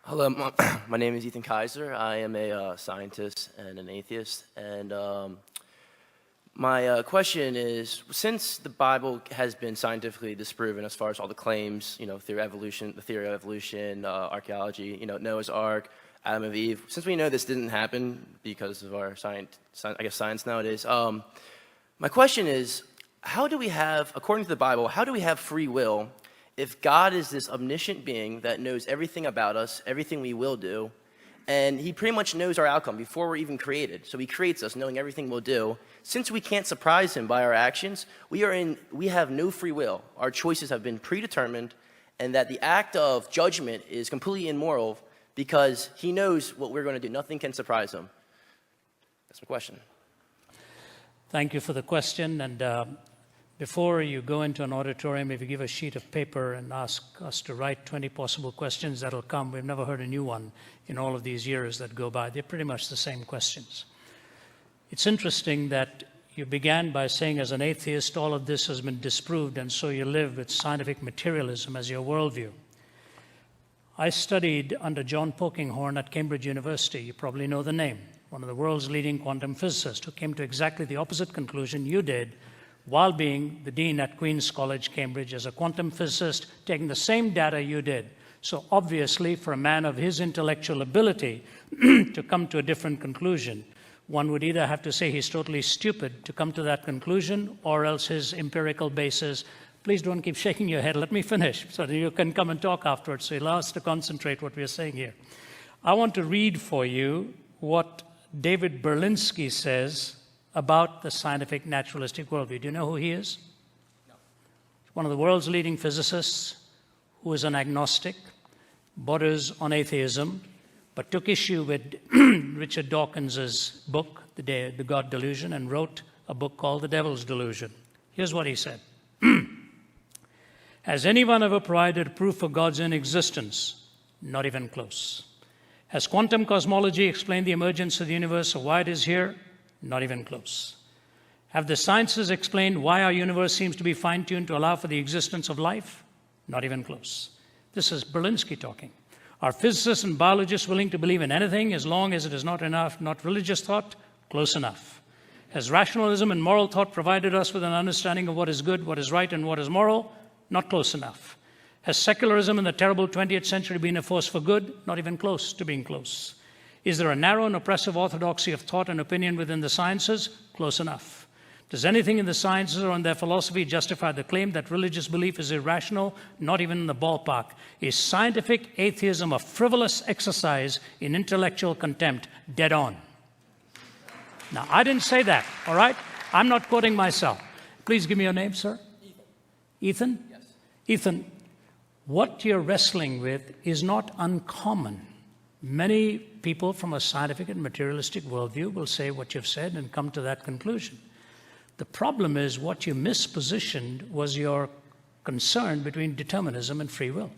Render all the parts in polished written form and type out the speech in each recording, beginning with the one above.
Hello, my name is Ethan Kaiser. I am a scientist and an atheist. And my question is, since the Bible has been scientifically disproven as far as all the claims, the theory of evolution, archaeology, Noah's Ark, Adam and Eve, since we know this didn't happen because of our science nowadays, my question is, how do we have, according to the Bible, how do we have free will if God is this omniscient being that knows everything about us, everything we will do, and he pretty much knows our outcome before we're even created? So he creates us knowing everything we'll do. Since we can't surprise him by our actions, we have no free will. Our choices have been predetermined, and that the act of judgment is completely immoral because he knows what we're going to do. Nothing can surprise him. That's my question. Thank you for the question. And before you go into an auditorium, if you give a sheet of paper and ask us to write 20 possible questions, that'll come. We've never heard a new one in all of these years that go by. They're pretty much the same questions. It's interesting that you began by saying, as an atheist, all of this has been disproved, and so you live with scientific materialism as your worldview. I studied under John Polkinghorne at Cambridge University. You probably know the name. One of the world's leading quantum physicists who came to exactly the opposite conclusion you did, while being the dean at Queen's College, Cambridge, as a quantum physicist, taking the same data you did. So obviously, for a man of his intellectual ability to come to a different conclusion, one would either have to say he's totally stupid to come to that conclusion, or else his empirical basis. Please don't keep shaking your head. Let me finish so that you can come and talk afterwards. So allow us to concentrate what we're saying here. I want to read for you what David Berlinski says about the scientific naturalistic worldview. Do you know who he is? No. One of the world's leading physicists who is an agnostic, borders on atheism, but took issue with Richard Dawkins's book, The God Delusion, and wrote a book called The Devil's Delusion. Here's what he said. Has anyone ever provided proof for God's inexistence? Not even close. Has quantum cosmology explained the emergence of the universe or why it is here? Not even close. Have the sciences explained why our universe seems to be fine-tuned to allow for the existence of life? Not even close. This is Berlinski talking. Are physicists and biologists willing to believe in anything as long as it is not religious thought? Close enough. Has rationalism and moral thought provided us with an understanding of what is good, what is right, and what is moral? Not close enough. Has secularism in the terrible 20th century been a force for good? Not even close to being close. Is there a narrow and oppressive orthodoxy of thought and opinion within the sciences? Close enough. Does anything in the sciences or in their philosophy justify the claim that religious belief is irrational? Not even in the ballpark. Is scientific atheism a frivolous exercise in intellectual contempt? Dead on. Now, I didn't say that, all right? I'm not quoting myself. Please give me your name, sir. Ethan. Ethan? Yes. Ethan, what you're wrestling with is not uncommon. Many people from a scientific and materialistic worldview will say what you've said and come to that conclusion. The problem is what you mispositioned was your concern between determinism and free will.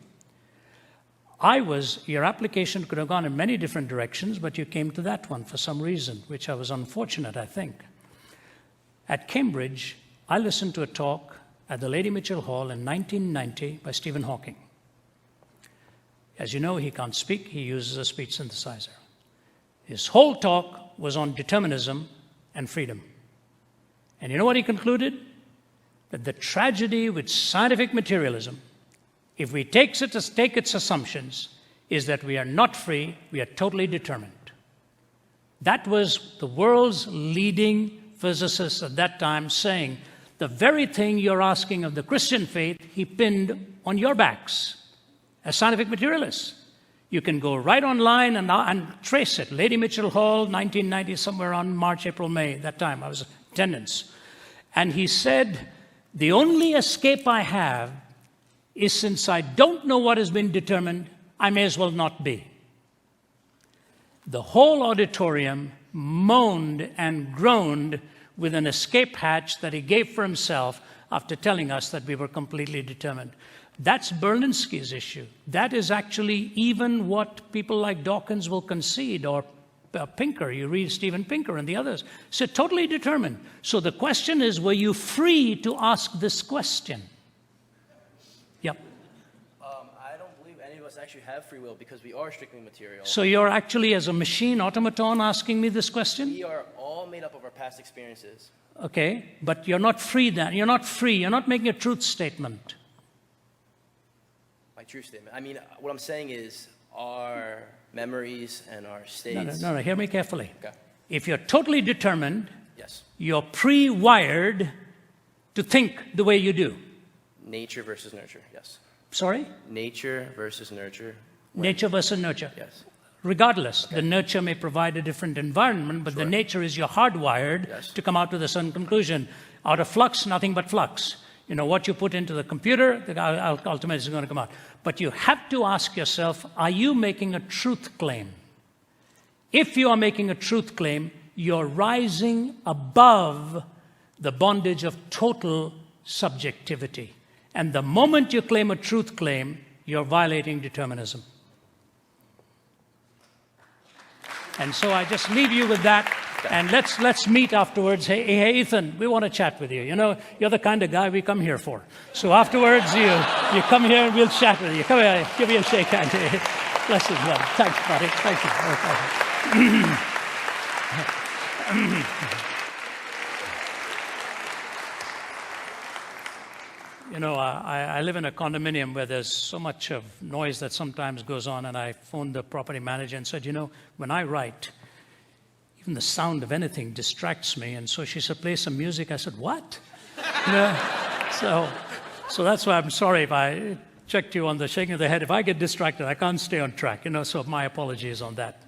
Your application could have gone in many different directions, but you came to that one for some reason, which I was unfortunate, I think. At Cambridge, I listened to a talk at the Lady Mitchell Hall in 1990 by Stephen Hawking. As you know, he can't speak. He uses a speech synthesizer. His whole talk was on determinism and freedom. And you know what he concluded? That the tragedy with scientific materialism, if we take its assumptions, is that we are not free, we are totally determined. That was the world's leading physicist at that time saying, the very thing you're asking of the Christian faith, he pinned on your backs. As scientific materialists. You can go right online and trace it. Lady Mitchell Hall, 1990, somewhere around March, April, May, that time. I was in attendance. And he said, the only escape I have is since I don't know what has been determined, I may as well not be. The whole auditorium moaned and groaned with an escape hatch that he gave for himself after telling us that we were completely determined. That's Berlinski's issue. That is actually even what people like Dawkins will concede, or Pinker. You read Steven Pinker and the others. So totally determined. So the question is, were you free to ask this question? Yep. I don't believe any of us actually have free will because we are strictly material. So you're actually, as a machine automaton, asking me this question? We are all made up of our past experiences. Okay, but you're not free then. You're not free. You're not making a truth statement. My truth statement. I mean, what I'm saying is our memories and our states. No, hear me carefully. Okay. If you're totally determined, Yes. you're pre-wired to think the way you do. Nature versus nurture. Yes. Sorry? Nature versus nurture. Nature versus nurture. Yes. Regardless, the nurture may provide a different environment, but the nature is you're hardwired to come out with a certain conclusion. Out of flux, nothing but flux. You know, what you put into the computer, ultimately is going to come out. But you have to ask yourself, are you making a truth claim? If you are making a truth claim, you're rising above the bondage of total subjectivity. And the moment you claim a truth claim, you're violating determinism. And so I just leave you with that, and let's meet afterwards. Hey, Ethan, we want to chat with you. You know, you're the kind of guy we come here for. So afterwards, you come here and we'll chat with you. Come here, give me a shake hand. Bless you, brother. Thanks, buddy. Thank you. You know, I live in a condominium where there's so much of noise that sometimes goes on, and I phoned the property manager and said, you know, when I write, even the sound of anything distracts me. And so she said, play some music. I said, what? You know, so that's why I'm sorry if I checked you on the shaking of the head. If I get distracted, I can't stay on track. You know, so my apologies on that.